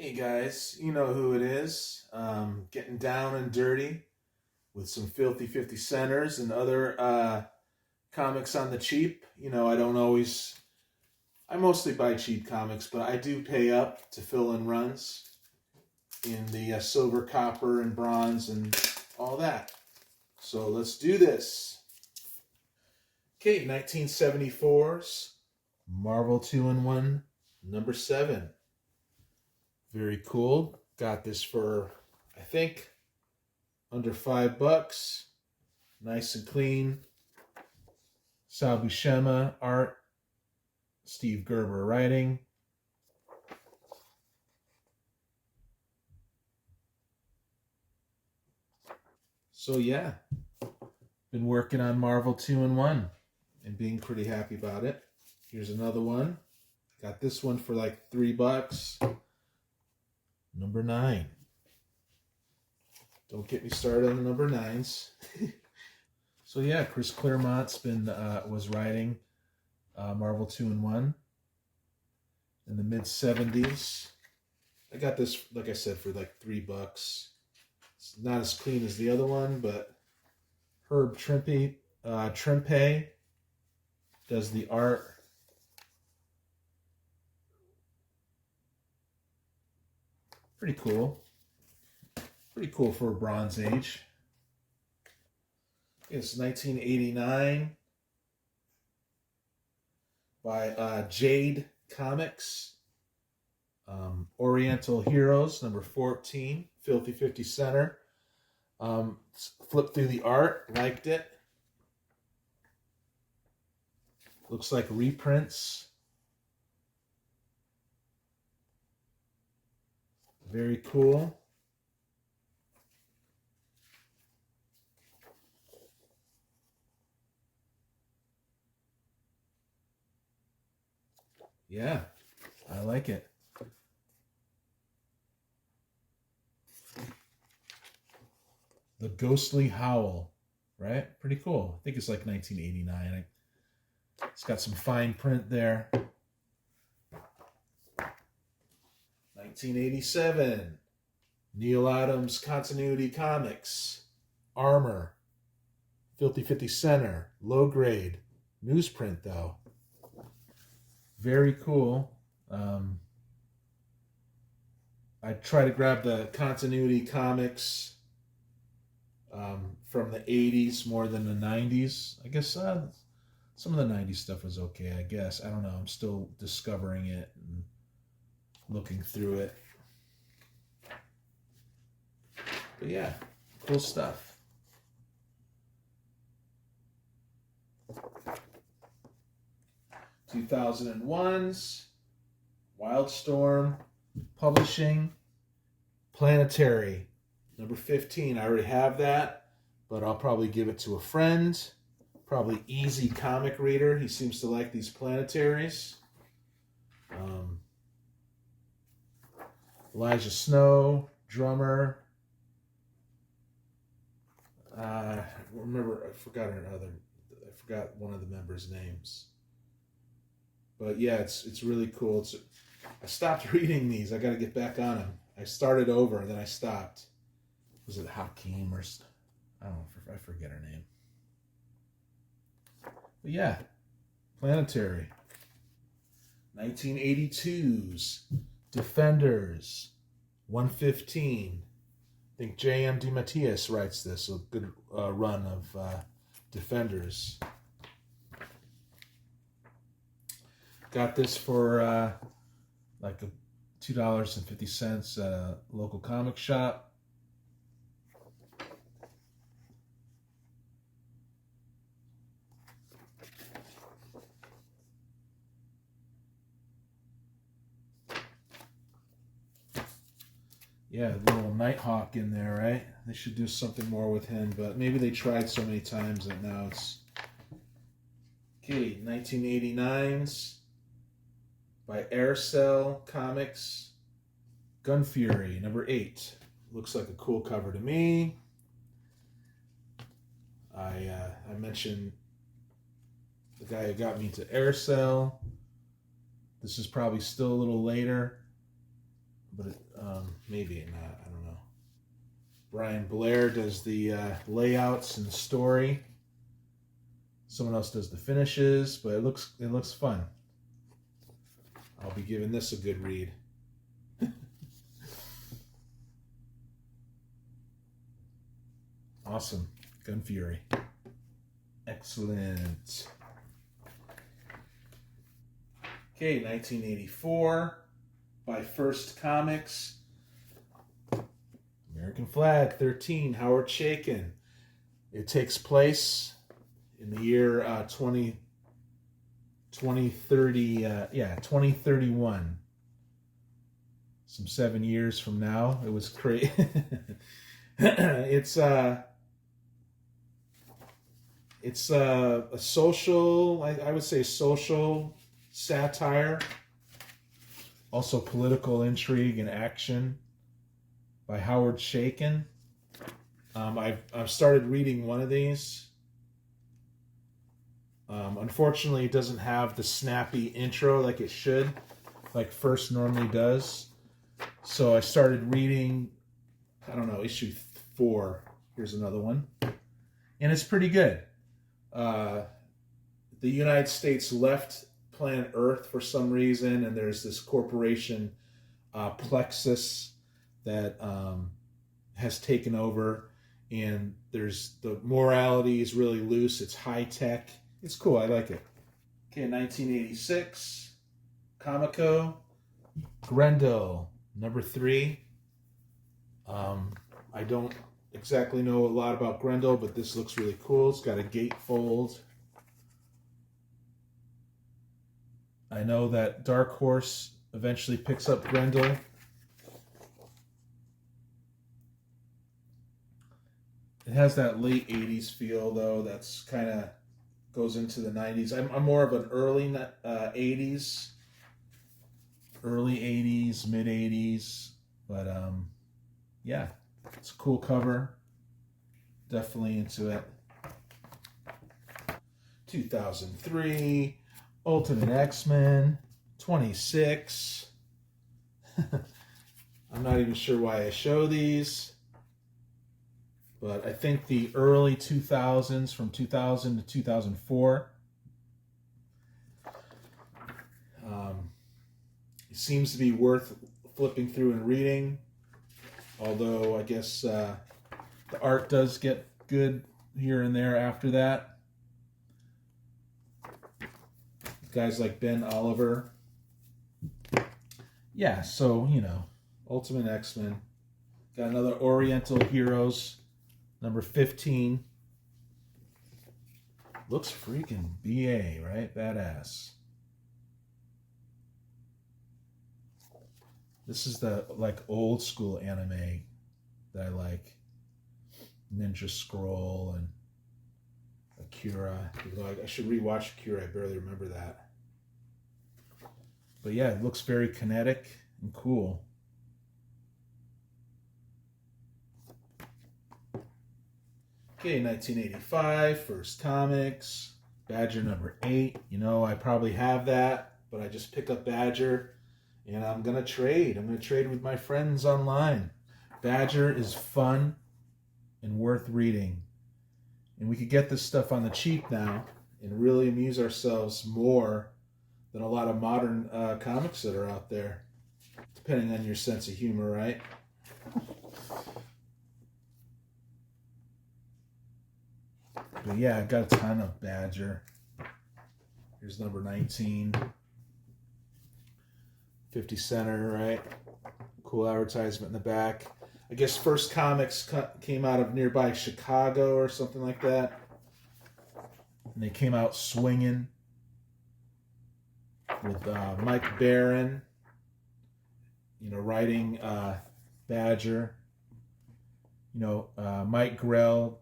Hey guys, you know who it is. Getting down and dirty with some filthy 50 centers and other comics on the cheap. I mostly buy cheap comics, but I do pay up to fill in runs in the silver, copper, and bronze and all that. So let's do this. Okay, 1974's Marvel 2-in-1 number 7. Very cool. Got this for, I think, under $5. Nice and clean. Sal Buscema art. Steve Gerber writing. So yeah, been working on Marvel 2-in-1 and being pretty happy about it. Here's another one. Got this one for like $3. Number 9. Don't get me started on the number 9s. So yeah, Chris Claremont's was writing Marvel 2-in-1 in the mid 70s. I got this, like I said, for like $3. It's not as clean as the other one, but Herb Trimpe does the art. Pretty cool. Pretty cool for a Bronze Age. It's 1989 by Jade Comics. Oriental Heroes, number 14, Filthy 50 Center. Flipped through the art, liked it. Looks like reprints. Very cool. Yeah, I like it. The Ghostly Howl, right? Pretty cool. I think it's like 1989. It's got some fine print there. 1987. Neil Adams Continuity Comics. Armor. Filthy 50 Center. Low grade. Newsprint, though. Very cool. I try to grab the Continuity Comics from the 80s more than the 90s. I guess some of the 90s stuff was okay, I guess. I don't know. I'm still discovering it and looking through it. But yeah, cool stuff. (2001's) Wildstorm Publishing, Planetary, number 15. I already have that, but I'll probably give it to a friend. Probably easy comic reader. He seems to like these planetaries. Elijah Snow, drummer. I forgot one of the members' names. But yeah, it's really cool. I stopped reading these. I got to get back on them. I started over and then I stopped. Was it Hakeem or I don't know. I forget her name. But yeah, Planetary. 1982's Defenders, 115. I think J.M. DeMatteis writes this. A good run of Defenders. Got this for like $2.50 at a local comic shop. Yeah, little Nighthawk in there, right? They should do something more with him, but maybe they tried so many times that now it's... Okay, 1989's by Aircell Comics, Gun Fury, number 8. Looks like a cool cover to me. I mentioned the guy who got me into Aircell. This is probably still a little later but maybe not. I don't know. Brian Blair does the layouts and the story. Someone else does the finishes, but it looks fun. I'll be giving this a good read. Awesome. Gun Fury. Excellent. Okay, 1984 by First Comics. American Flag 13, Howard Chaykin. It takes place in the year 2031. Some 7 years from now. It was crazy. It's a social, I would say social satire, also political intrigue and action by Howard Chaykin. I've started reading one of these. Unfortunately, it doesn't have the snappy intro like it should, like First normally does. So I started reading, I don't know, issue 4. Here's another one. And it's pretty good. The United States left planet Earth for some reason, and there's this corporation, Plexus, that has taken over, and there's the morality is really loose. It's high tech. It's cool. I like it. Okay, 1986, Comico, Grendel, number 3. I don't exactly know a lot about Grendel, but this looks really cool. It's got a gatefold. I know that Dark Horse eventually picks up Grendel. It has that late 80s feel, though. That's kind of goes into the 90s. I'm more of an early 80s. Early 80s, mid 80s. But, yeah. It's a cool cover. Definitely into it. 2003, Ultimate X-Men, 26. I'm not even sure why I show these. But I think the early 2000s, from 2000 to 2004. It seems to be worth flipping through and reading. Although I guess the art does get good here and there after that. Guys like Ben Oliver. Yeah, so, you know, Ultimate X-Men. Got another Oriental Heroes, number 15. Looks freaking BA, right? Badass. This is the, like, old school anime that I like. Ninja Scroll and Akira. I should rewatch Akira. I barely remember that. But yeah, it looks very kinetic and cool. Okay, 1985, First Comics. Badger number 8. You know, I probably have that, but I just picked up Badger. And I'm going to trade. I'm going to trade with my friends online. Badger is fun and worth reading. And we could get this stuff on the cheap now and really amuse ourselves more than a lot of modern comics that are out there. Depending on your sense of humor, right? But yeah, I've got a ton of Badger. Here's number 19. 50 center, right? Cool advertisement in the back. I guess First Comics came out of nearby Chicago or something like that. And they came out swinging with Mike Barron, you know, writing Badger. You know, Mike Grell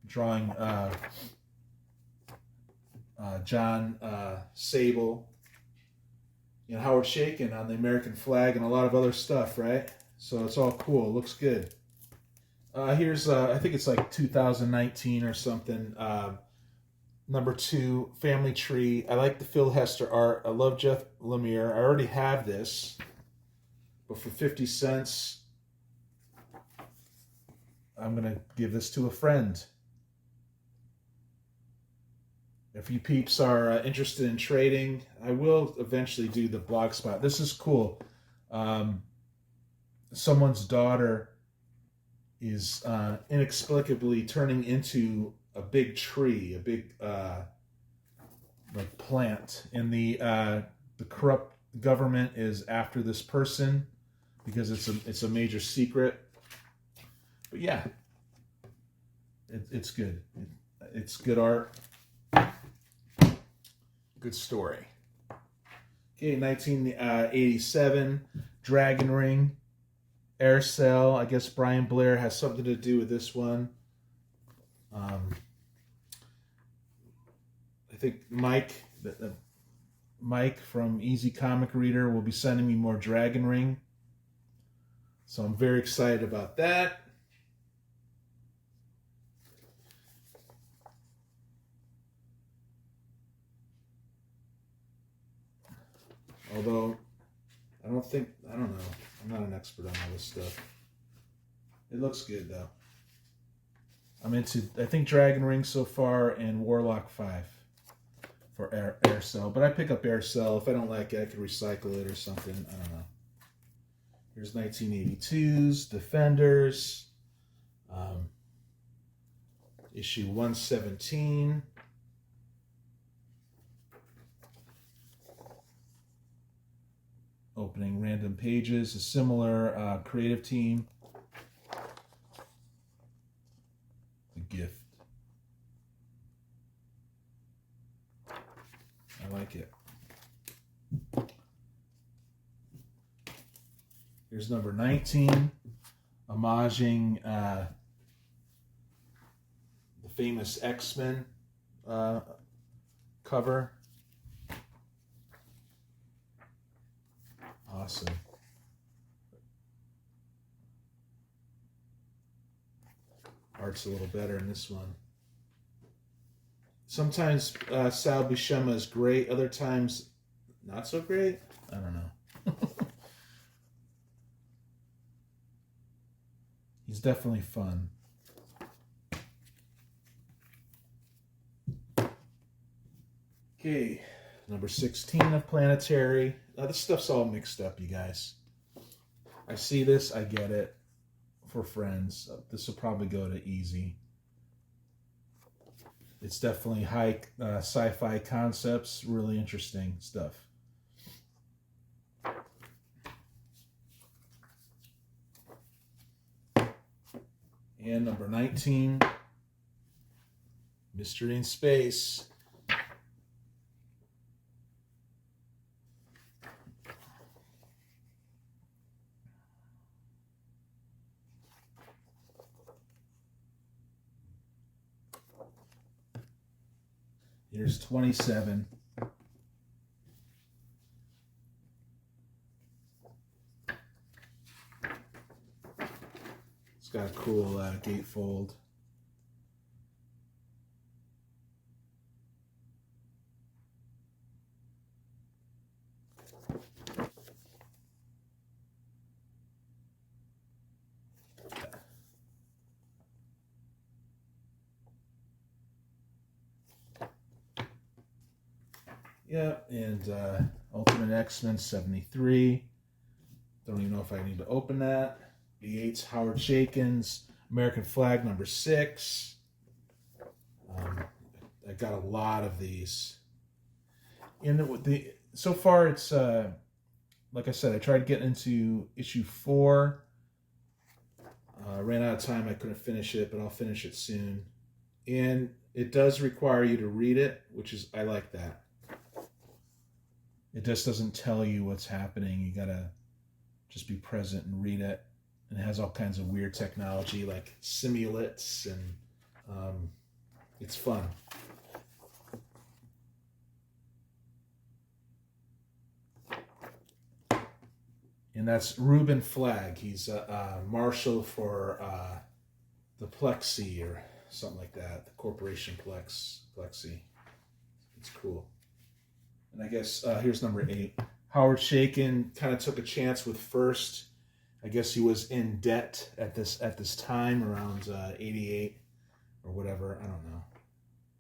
drawing John Sable. You know, Howard Chaykin on the American Flag and a lot of other stuff, right? So it's all cool. It looks good. Here's, I think it's like 2019 or something. Number 2, Family Tree. I like the Phil Hester art. I love Jeff Lemire. I already have this, but for 50 cents, I'm going to give this to a friend. If you peeps are interested in trading, I will eventually do the blogspot. This is cool. Someone's daughter is inexplicably turning into a big tree, a big like plant, and the corrupt government is after this person because it's a major secret. But yeah, it's good. It's good art. Good story. Okay, 1987, Dragon Ring, Air Cell. I guess Brian Blair has something to do with this one. I think Mike from Easy Comic Reader will be sending me more Dragon Ring. So I'm very excited about that. Although, I don't know. I'm not an expert on all this stuff. It looks good, though. I'm into, I think, Dragon Ring so far and Warlock 5 for Air Cell. But I pick up Air Cell. If I don't like it, I could recycle it or something. I don't know. Here's 1982's Defenders. Issue 117. Opening random pages, a similar creative team. The Gift. I like it. Here's number 19, homaging the famous X-Men cover. Awesome. Art's a little better in this one. Sometimes Sal Buscema is great, other times not so great. I don't know. He's definitely fun. Okay, number 16 of Planetary. Now this stuff's all mixed up, you guys. I see this, I get it. For friends, this will probably go to easy. It's definitely high sci-fi concepts, really interesting stuff. And number 19, Mystery in Space. Here's 27. It's got a cool gatefold. Yeah, and Ultimate X-Men 73. Don't even know if I need to open that. B8's Howard Chaykin's American Flag number 6. I got a lot of these. And so far it's like I said, I tried to get into issue 4. Ran out of time. I couldn't finish it, but I'll finish it soon. And it does require you to read it, which is, I like that. It just doesn't tell you what's happening. You gotta just be present and read it. And it has all kinds of weird technology like simulates, and it's fun. And that's Reuben Flagg. He's a marshal for the Plexi or something like that. The Corporation Plexi. It's cool. And I guess here's number 8, Howard Chaykin kind of took a chance with First. I guess he was in debt at this time, around 88 or whatever. I don't know.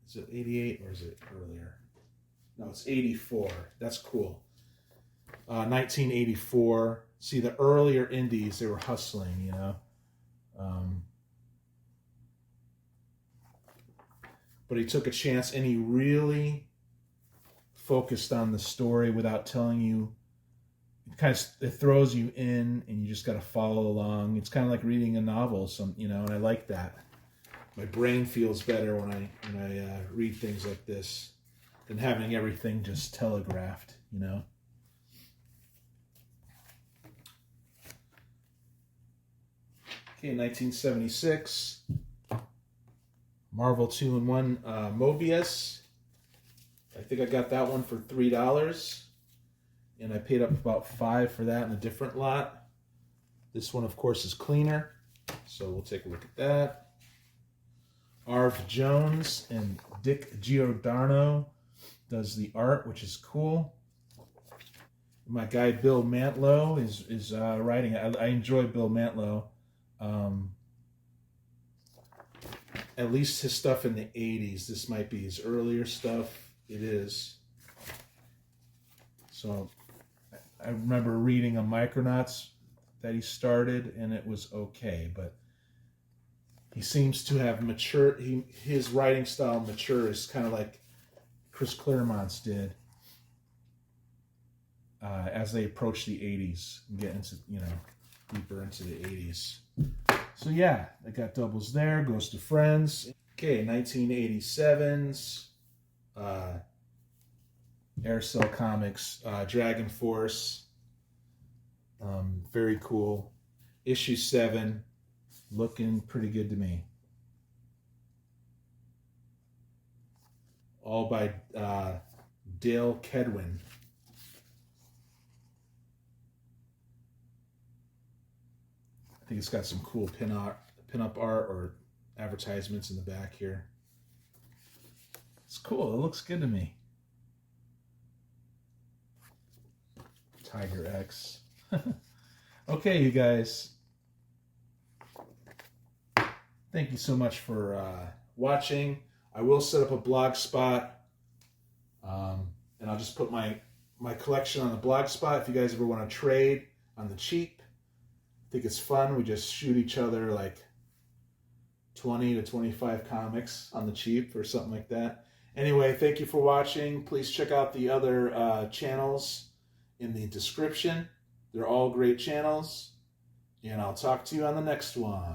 Is it 88 or is it earlier? No, it's 84. That's cool. 1984. See, the earlier indies, they were hustling, you know. But he took a chance, and he really focused on the story without telling you. It throws you in, and you just got to follow along. It's kind of like reading a novel, and I like that. My brain feels better when I read things like this than having everything just telegraphed, you know. Okay, 1976, Marvel 2-in-1 Mobius. I think I got that one for $3, and I paid up about $5 for that in a different lot. This one, of course, is cleaner, so we'll take a look at that. Arv Jones and Dick Giordano does the art, which is cool. My guy Bill Mantlo is writing. I enjoy Bill Mantlo. At least his stuff in the 80s. This might be his earlier stuff. It is. So I remember reading a Micronauts that he started, and it was okay, but he seems to have matured. His writing style matures, kind of like Chris Claremont's did, as they approach the 80s and get into, deeper into the 80s. So yeah, I got doubles there. Goes to Friends. Okay, 1987's Aircell Comics, Dragon Force. Very cool. Issue 7, looking pretty good to me. All by Dale Kedwin. I think it's got some cool pin-up art or advertisements in the back here. It's cool. It looks good to me. Tiger X. Okay, you guys. Thank you so much for watching. I will set up a blog spot, and I'll just put my collection on the blog spot if you guys ever want to trade on the cheap. I think it's fun. We just shoot each other like 20 to 25 comics on the cheap or something like that. Anyway, thank you for watching. Please check out the other channels in the description. They're all great channels. And I'll talk to you on the next one.